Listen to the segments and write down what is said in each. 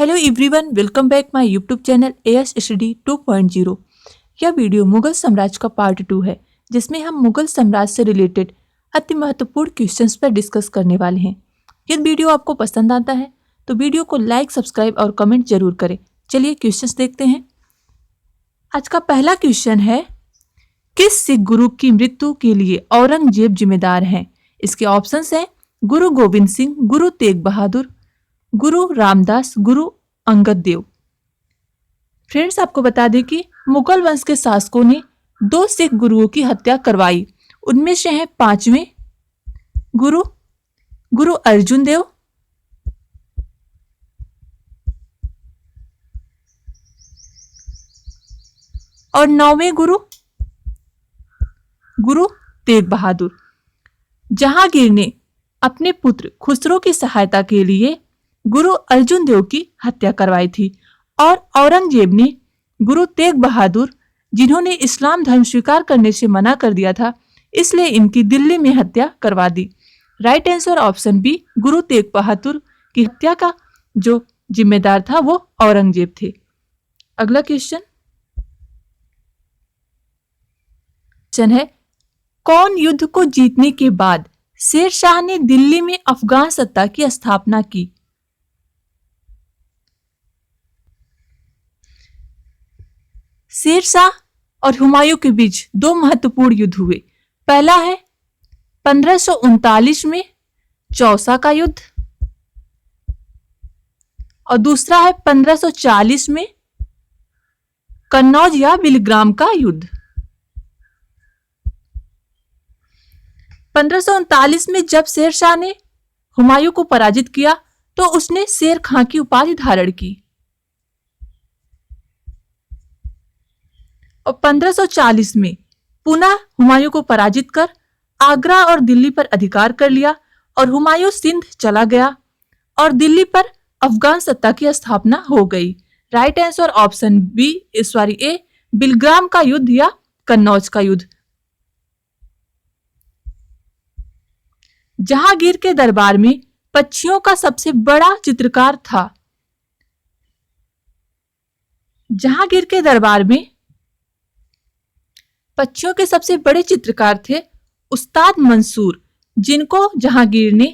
Hello everyone, welcome back my YouTube channel as study 2.0। यह video Mughal साम्राज्य का part 2 है, जिसमें हम मुगल साम्राज्य से रिलेटेड अति महत्वपूर्ण क्वेश्चंस पर डिस्कस करने वाले हैं। यदि वीडियो आपको पसंद आता है तो वीडियो को लाइक, सब्सक्राइब और कमेंट जरूर करें। चलिए क्वेश्चंस देखते हैं। आज का पहला क्वेश्चन है, किस सिख गुरु की मृत्यु के लिए औरंगजेब जिम्मेदार हैं? इसके ऑप्शंस हैं गुरु गोविंद सिंह, गुरु तेग बहादुर, गुरु रामदास, गुरु अंगद देव। फ्रेंड्स, आपको बता दें कि मुगल वंश के शासकों ने 2 सिख गुरुओं की हत्या करवाई। उनमें से हैं 5वें गुरु गुरु अर्जुन देव, और 9वें गुरु गुरु तेग बहादुर। जहांगीर ने अपने पुत्र खुसरो की सहायता के लिए गुरु अर्जुन देव की हत्या करवाई थी और औरंगजेब ने गुरु तेग बहादुर, जिन्होंने इस्लाम धर्म स्वीकार करने से मना कर दिया था, इसलिए इनकी दिल्ली में हत्या करवा दी। Right answer option B, Guru Tegh Bahadur की हत्या का जो जिम्मेदार था वो औरंगजेब थे। अगला क्वेश्चन है, कौन युद्ध को जीतने के बाद शेर शाह ने दिल्ली में अफगान सत्ता की स्थापना की? शेर शाह और हुमायूं के बीच 2 महत्वपूर्ण युद्ध हुए। पहला है 1539 में चौसा का युद्ध और दूसरा है 1540 में कन्नौज या बिलग्राम का युद्ध। 1539 में जब शेर शाह ने हुमायूं को पराजित किया तो उसने शेर खां की उपाधि धारण की और 1540 में पुनः हुमायूं को पराजित कर आगरा और दिल्ली पर अधिकार कर लिया और हुमायूं सिंध चला गया और दिल्ली पर अफगान सत्ता की स्थापना हो गई। राइट आंसर ऑप्शन बी ए, बिलग्राम का युद्ध या कन्नौज का युद्ध। जहांगीर के दरबार में पक्षियों का सबसे बड़ा चित्रकार था। जहांगीर के दरबार में पक्षियों के सबसे बड़े चित्रकार थे उस्ताद मंसूर, जिनको जहांगीर ने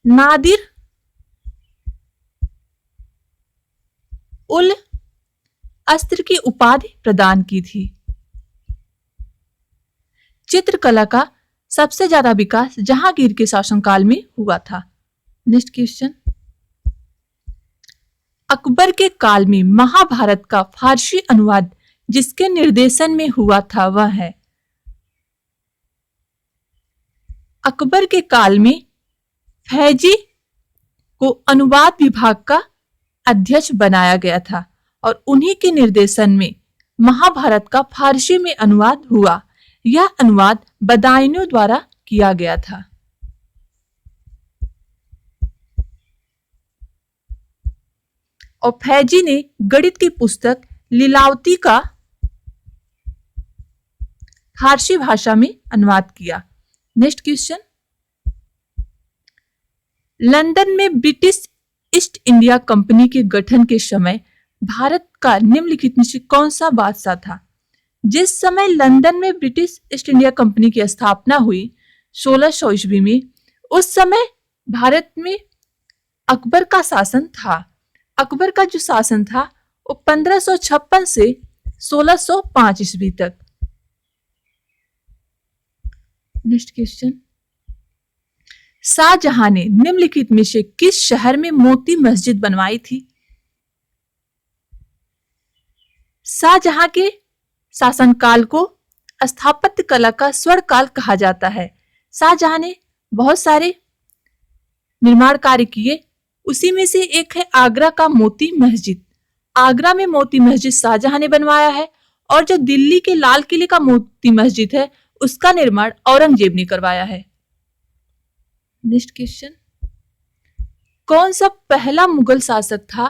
नादिर उल अस्त्र की उपाधि प्रदान की थी। चित्रकला का सबसे ज्यादा विकास जहांगीर के शासनकाल में हुआ था। नेक्स्ट क्वेश्चन, अकबर के काल में महाभारत का फारसी अनुवाद जिसके निर्देशन में हुआ था वह है? अकबर के काल में फैजी को अनुवाद विभाग का अध्यक्ष बनाया गया था और उन्हीं के निर्देशन में महाभारत का फारसी में अनुवाद हुआ। यह अनुवाद बदायूंयों द्वारा किया गया था। और फैजी ने गणित की पुस्तक लीलावती का फारसी भाषा में अनुवाद किया। नेक्स्ट क्वेश्चन, लंदन में ब्रिटिश ईस्ट इंडिया कंपनी के गठन के समय भारत का निम्नलिखित में से कौन सा बादशाह था? जिस समय लंदन में ब्रिटिश ईस्ट इंडिया कंपनी की स्थापना हुई 1600 ईस्वी में, उस समय भारत में अकबर का शासन था। अकबर का जो शासन था वो 1556 से 1605 ईस्वी तक। नेक्स्ट क्वेश्चन, शाहजहां ने निम्नलिखित में से किस शहर में मोती मस्जिद बनवाई थी? शाहजहां के शासनकाल को स्थापत्य कला का स्वर्ण काल कहा जाता है। शाहजहां ने बहुत सारे निर्माण कार्य किए, उसी में से एक है आगरा का मोती मस्जिद। आगरा में मोती मस्जिद शाहजहां ने बनवाया है और जो दिल्ली के लाल किले का मोती मस्जिद है उसका निर्माण औरंगजेब ने करवाया है। नेक्स्ट क्वेश्चन, कौन सा पहला मुगल शासक था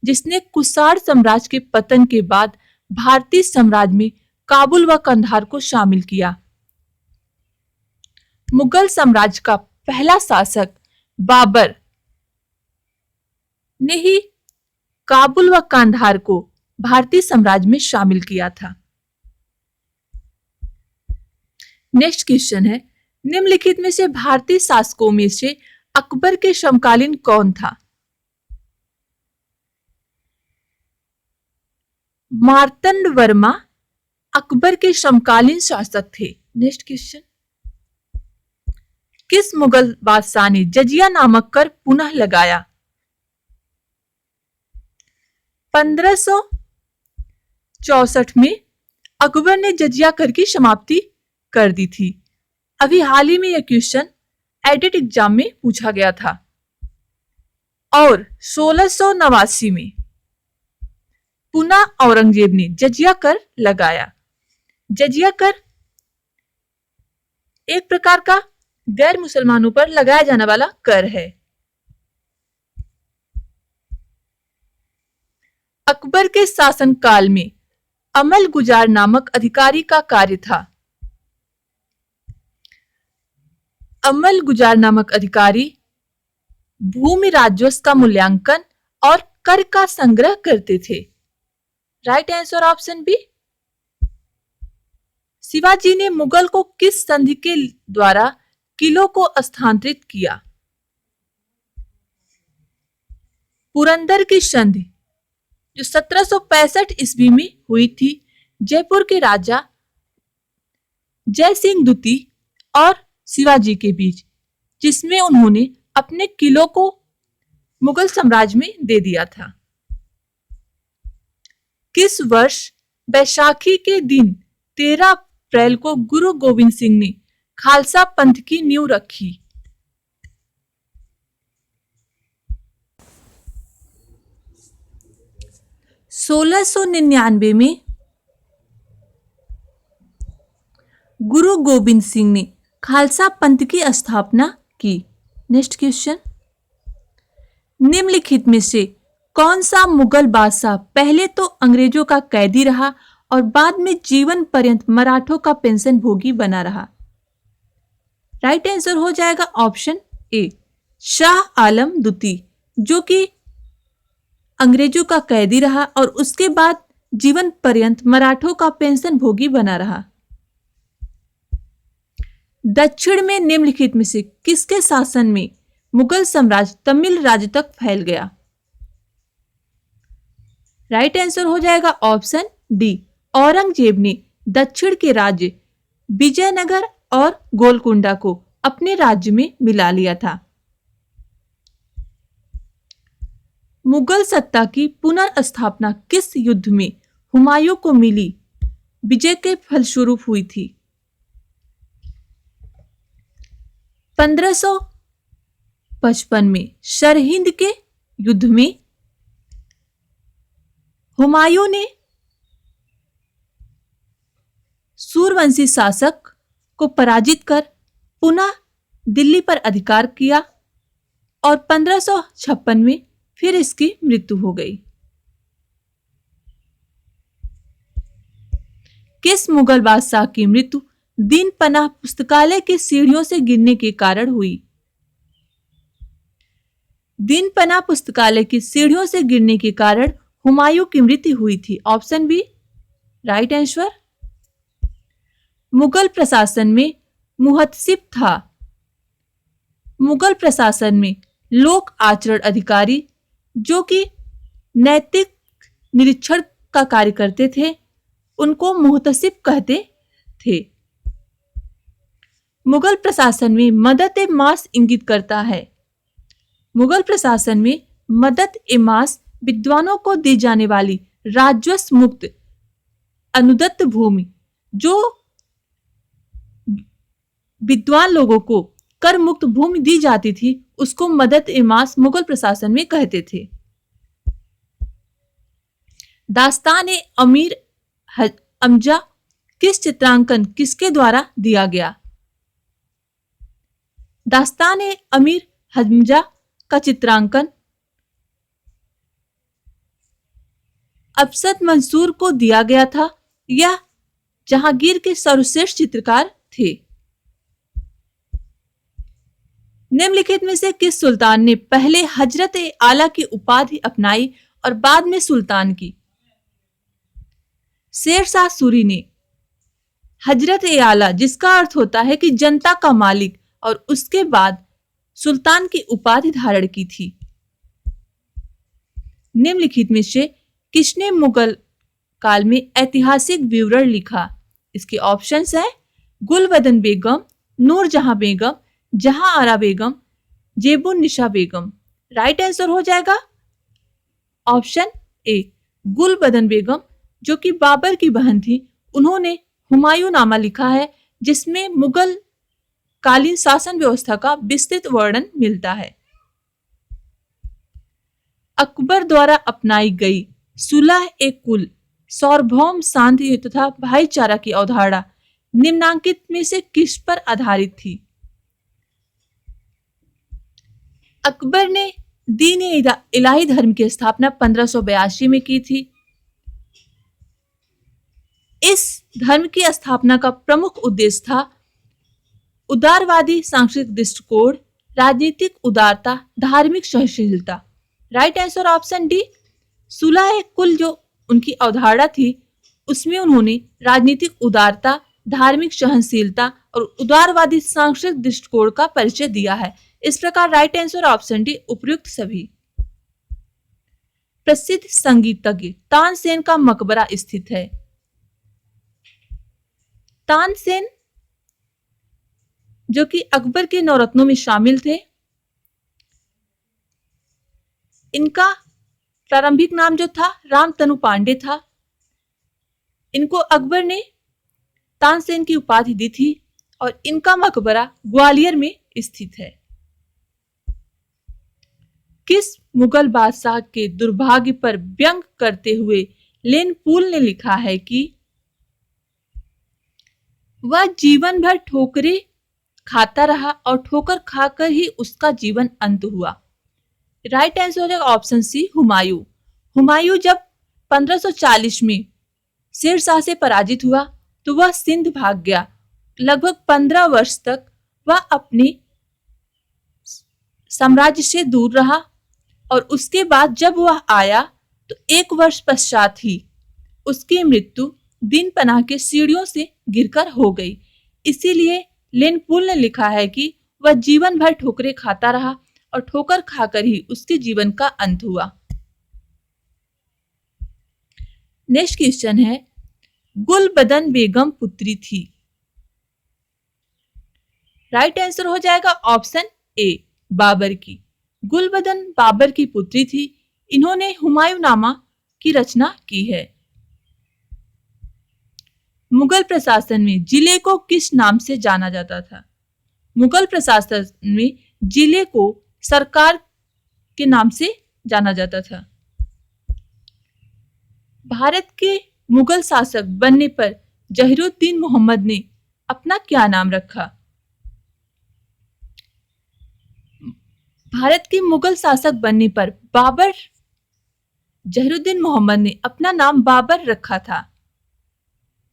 जिसने कुषाण साम्राज्य के पतन के बाद भारतीय साम्राज्य में काबुल व कंधार को शामिल किया? मुगल साम्राज्य का पहला शासक बाबर ने ही काबुल व कांधार को भारतीय साम्राज्य में शामिल किया था। नेक्स्ट क्वेश्चन है, निम्नलिखित में से भारतीय शासकों में से अकबर के समकालीन कौन था? मार्तंड वर्मा अकबर के समकालीन शासक थे। नेक्स्ट क्वेश्चन, किस मुगल बादशाह ने जजिया नामक कर पुनः लगाया? 1564 में अकबर ने जजिया कर की समाप्ति कर दी थी। अभी हाल ही में यह क्वेश्चन एडिट एग्जाम में पूछा गया था। और 1689 में पुनः औरंगजेब ने जजिया कर लगाया। जजिया कर एक प्रकार का गैर मुसलमानों पर लगाया जाने वाला कर है। अकबर के शासनकाल में अमल गुजार नामक अधिकारी का कार्य था। अमल गुजार नामक अधिकारी भूमि राजस्व का मूल्यांकन और कर का संग्रह करते थे। Right answer option B. Shivaji ने मुगल को किस संधि के द्वारा किलों को स्थानांतरित किया? पुरंदर की संधि जो 1765 ईस्वी में हुई थी जयपुर के राजा जय सिंह द्वितीय और शिवाजी के बीच, जिसमें उन्होंने अपने किलों को मुगल साम्राज्य में दे दिया था। किस वर्ष बैसाखी के दिन 13 अप्रैल को गुरु गोविंद सिंह ने खालसा पंथ की नींव रखी? 1699 में गुरु गोविंद सिंह ने खालसा पंथ की स्थापना की। नेक्स्ट क्वेश्चन, निम्नलिखित में से कौन सा मुगल बादशाह पहले तो अंग्रेजों का कैदी रहा और बाद में जीवन पर्यंत मराठों का पेंशन भोगी बना रहा? राइट आंसर हो जाएगा ऑप्शन ए, शाह आलम द्वितीय, जो कि अंग्रेजों का कैदी रहा और उसके बाद जीवन पर्यंत मराठों का पेंशन भोगी बना रहा। दक्षिण में निम्नलिखित में से किसके शासन में मुगल साम्राज्य तमिल राज्य तक फैल गया? राइट आंसर हो जाएगा ऑप्शन डी, औरंगजेब ने दक्षिण के राज्य विजयनगर और गोलकुंडा को अपने राज्य में मिला लिया था। मुगल सत्ता की पुनर्स्थापना किस युद्ध में हुमायूं को मिली विजय के फलस्वरूप हुई थी? 1555 में सरहिंद के युद्ध में हुमायूं ने सूरवंशी शासक को पराजित कर पुनः दिल्ली पर अधिकार किया और 1556 में फिर इसकी मृत्यु हो गई। किस मुगल बादशाह की मृत्यु दीन पनाह पुस्तकालय की सीढ़ियों से गिरने के कारण हुई? दीन पनाह पुस्तकालय की सीढ़ियों से गिरने के कारण हुमायूं की मृत्यु हुई थी। Option B right answer. Mughal प्रशासन में मुहतसिब था। मुगल प्रशासन में लोक आचरण अधिकारी जो कि नैतिक निरीक्षण का कार्य करते थे, उनको मुहतसिब कहते थे। मुगल प्रशासन में मदद ए मास इंगित करता है। मुगल प्रशासन में मदद ए मास विद्वानों को दी जाने वाली राजस्व मुक्त अनुदत्त भूमि, जो विद्वान लोगों को कर मुक्त भूमि दी जाती थी, उसको मदद ए मास मुगल प्रशासन में कहते थे। दास्तान ए अमीर हमजा किस चित्रांकन किसके द्वारा दिया गया? दास्तान ए अमीर हमजा का चित्रांकन अफसद मंसूर को दिया गया था। यह जहांगीर के सर्वश्रेष्ठ चित्रकार थे। निम्नलिखित में से किस सुल्तान ने पहले हजरत ए आला की उपाधि अपनाई और बाद में सुल्तान की? शेरशाह सूरी ने हजरत ए आला, जिसका अर्थ होता है कि जनता का मालिक, और उसके बाद सुल्तान की उपाधि धारण की थी। निम्नलिखित में से किसने मुगल काल में ऐतिहासिक विवरण लिखा? इसके ऑप्शंस है गुलबदन बेगम, नूरजहां बेगम, जहां आरा बेगम, जेबुन निशा बेगम। राइट आंसर हो जाएगा ऑप्शन ए गुलबदन बेगम, जो कि बाबर की बहन थी। उन्होंने हुमायूं नामा लिखा है, जिसमें मुगल कालीन शासन व्यवस्था का विस्तृत वर्णन मिलता है। अकबर द्वारा अपनाई गई सुलह ए कुल, सार्वभौम शांति तथा भाईचारा की अवधारणा निम्नांकित में से किस पर आधारित थी? अकबर ने दीन इलाही धर्म की स्थापना 1582 में की थी। इस धर्म की स्थापना का प्रमुख उद्देश्य था उदारवादी सांस्कृतिक दृष्टिकोण, राजनीतिक उदारता, धार्मिक सहनशीलता। राइट आंसर ऑप्शन डी सुलह कुल जो उनकी अवधारणा थी, उसमें उन्होंने राजनीतिक उदारता, धार्मिक सहनशीलता और उदारवादी सांस्कृतिक दृष्टिकोण का परिचय दिया है। इस प्रकार राइट आंसर ऑप्शन डी उपयुक्त सभी। प्रसिद्ध संगीतज्ञ तानसेन का मकबरा स्थित है। तानसेन जो कि अकबर के नौरत्नों में शामिल थे, इनका प्रारंभिक नाम जो था रामतनु पांडे था। इनको अकबर ने तानसेन की उपाधि दी थी और इनका मकबरा ग्वालियर में स्थित है। किस मुगल बादशाह के दुर्भाग्य पर व्यंग करते हुए लेन पूल ने लिखा है कि वह जीवन भर ठोकरें खाता रहा और ठोकर खाकर ही उसका जीवन अंत हुआ? राइट आंसर हो जाएगा ऑप्शन सी हुमायूं। हुमायूं जब 1540 में शेरशाह से पराजित हुआ तो वह सिंध भाग गया। लगभग 15 वर्ष तक वह अपने साम्राज्य से दूर रहा और उसके बाद जब वह आया तो 1 वर्ष पश्चात ही उसकी मृत्यु दिन पनाह के सीढ़ियों से गिरकर हो गई। इसीलिए लेनपुल ने लिखा है कि वह जीवन भर ठोकरें खाता रहा और ठोकर खाकर ही उसके जीवन का अंत हुआ। नेक्स्ट क्वेश्चन है गुलबदन बेगम पुत्री थी? राइट आंसर हो जाएगा ऑप्शन ए बाबर की। गुलबदन बाबर की पुत्री थी। इन्होंने हुमायूं नामा की रचना की है। मुगल प्रशासन में जिले को किस नाम से जाना जाता था? मुगल प्रशासन में जिले को सरकार के नाम से जाना जाता था। भारत के मुगल शासक बनने पर जहीरुद्दीन मोहम्मद ने अपना क्या नाम रखा? भारत के मुगल शासक बनने पर जहीरुद्दीन मोहम्मद ने अपना नाम बाबर रखा था।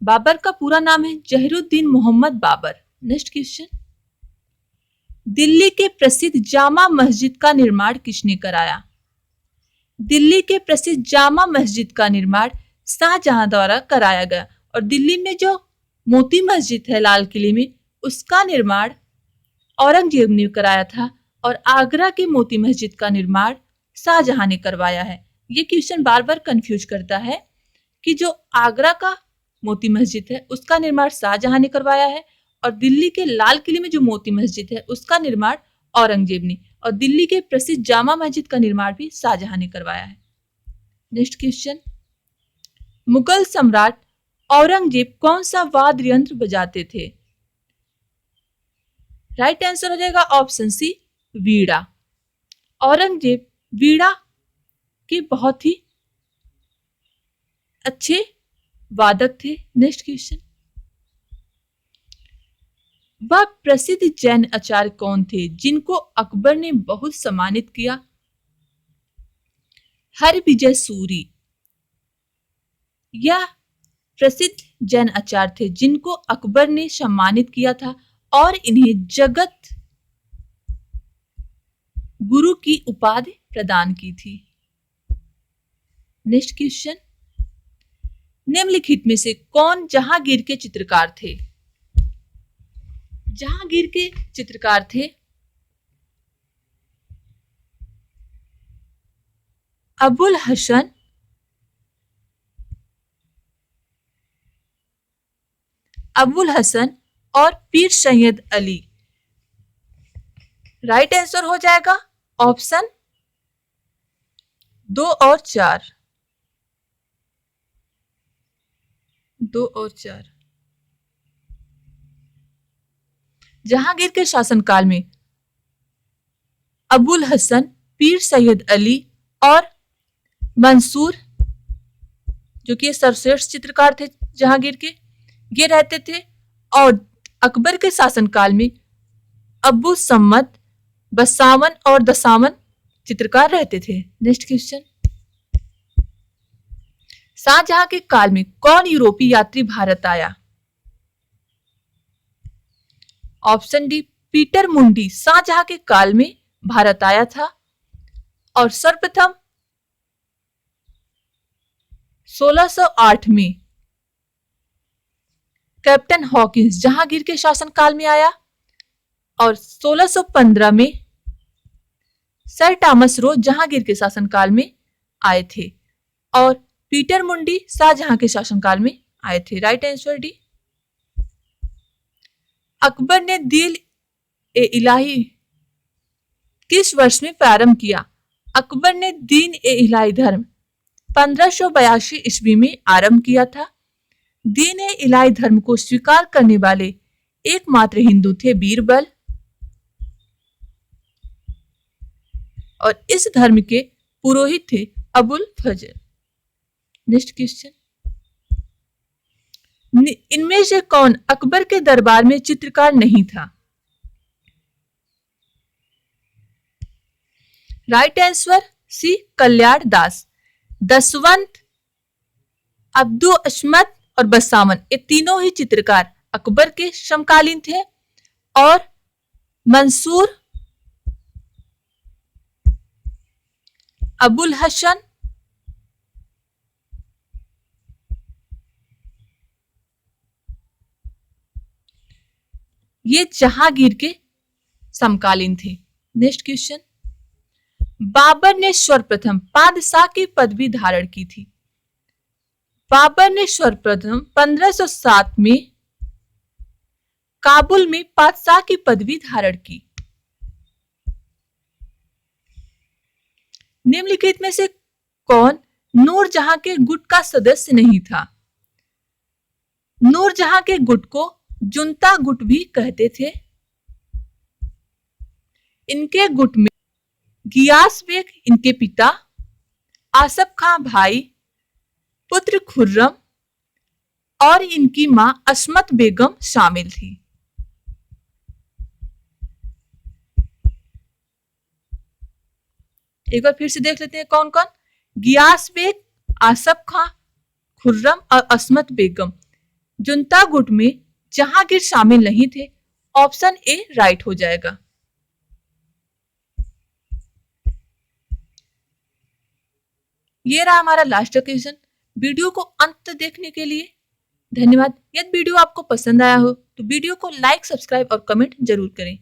बाबर का पूरा नाम है जहीरुद्दीन मोहम्मद बाबर। नेक्स्ट क्वेश्चन, दिल्ली के प्रसिद्ध जामा मस्जिद का निर्माण किसने कराया? दिल्ली के प्रसिद्ध जामा मस्जिद का निर्माण शाहजहां द्वारा कराया गया और दिल्ली में जो मोती मस्जिद है लाल किले में, उसका निर्माण औरंगजेब ने कराया था और आगरा के मोती मस्जिद का निर्माण शाहजहां ने करवाया है। ये क्वेश्चन बार बार कंफ्यूज करता है कि जो आगरा का मोती मस्जिद है उसका निर्माण शाहजहां ने करवाया है और दिल्ली के लाल किले में जो मोती मस्जिद है उसका निर्माण औरंगजेब ने, और दिल्ली के प्रसिद्ध जामा मस्जिद का निर्माण भी शाहजहां ने करवाया है। नेक्स्ट क्वेश्चन, मुगल सम्राट औरंगजेब कौन सा वाद्य यंत्र बजाते थे? राइट आंसर हो जाएगा ऑप्शन सी वीणा। औरंगजेब वीणा के बहुत ही अच्छे वादक थे। नेक्स्ट क्वेश्चन, वह प्रसिद्ध जैन आचार्य कौन थे जिनको अकबर ने बहुत सम्मानित किया? हरविजय सूरी। यह प्रसिद्ध जैन आचार्य थे जिनको अकबर ने सम्मानित किया था और इन्हें जगत गुरु की उपाधि प्रदान की थी। नेक्स्ट क्वेश्चन, निम्नलिखित में से कौन जहांगीर के चित्रकार थे? जहांगीर के चित्रकार थे अबुल हसन, और पीर सैयद अली। राइट आंसर हो जाएगा ऑप्शन 2 और 4। 2 और 4। जहांगीर के शासनकाल में अबुल हसन, पीर सैयद अली और मंसूर, जो कि सर्वश्रेष्ठ चित्रकार थे जहांगीर के, ये रहते थे। और अकबर के शासनकाल में अबू सम्मत, बसावन और दसावन चित्रकार रहते थे। नेक्स्ट क्वेश्चन, शाहजहां के काल में कौन यूरोपीय यात्री भारत आया? ऑप्शन डी, पीटर मुंडी शाहजहां के काल में भारत आया था और सर्वप्रथम 1608 में कैप्टन हॉकिंस जहांगीर के शासनकाल में आया और 1615 में सर थॉमस रो जहांगीर के शासनकाल में आए थे और पीटर मुंडी शाहजहां के शासनकाल में आए थे। Right answer D. अकबर ने दीन ए इलाही किस वर्ष में प्रारंभ किया? अकबर ने दीन ए इलाही धर्म 1582 ईस्वी में आरंभ किया था। दीन ए इलाही धर्म को स्वीकार करने वाले एकमात्र हिंदू थे बीरबल, और इस धर्म के पुरोहित थे अबुल फजल। नेक्स्ट क्वेश्चन, इनमें से कौन अकबर के दरबार में चित्रकार नहीं था? राइट आंसर सी, कल्याण दास। दसवंत, अब्दुल अस्मत और बसावन, ये तीनों ही चित्रकार अकबर के समकालीन थे। और मंसूर, अबुल हसन, ये जहांगीर के समकालीन थे। नेक्स्ट क्वेश्चन, बाबर ने सर्वप्रथम पादशाह की पदवी धारण की थी। बाबर ने सर्वप्रथम 1507 में काबुल में पादशाह की पदवी धारण की। निम्नलिखित में से कौन नूरजहां के गुट का सदस्य नहीं था? नूरजहां के गुट को जुनता गुट भी कहते थे। इनके गुट में गियास बेग इनके पिता, आसफ खां भाई, पुत्र खुर्रम और इनकी मां अस्मत बेगम शामिल थी। एक बार फिर से देख लेते हैं कौन कौन। गियास बेग, आसफ खां, खुर्रम और अस्मत बेगम। जुनता गुट में जहांगीर शामिल नहीं थे। ऑप्शन ए राइट हो जाएगा। ये रहा हमारा लास्ट क्वेश्चन। वीडियो को अंत तक देखने के लिए धन्यवाद। यदि वीडियो आपको पसंद आया हो तो वीडियो को लाइक, सब्सक्राइब और कमेंट जरूर करें।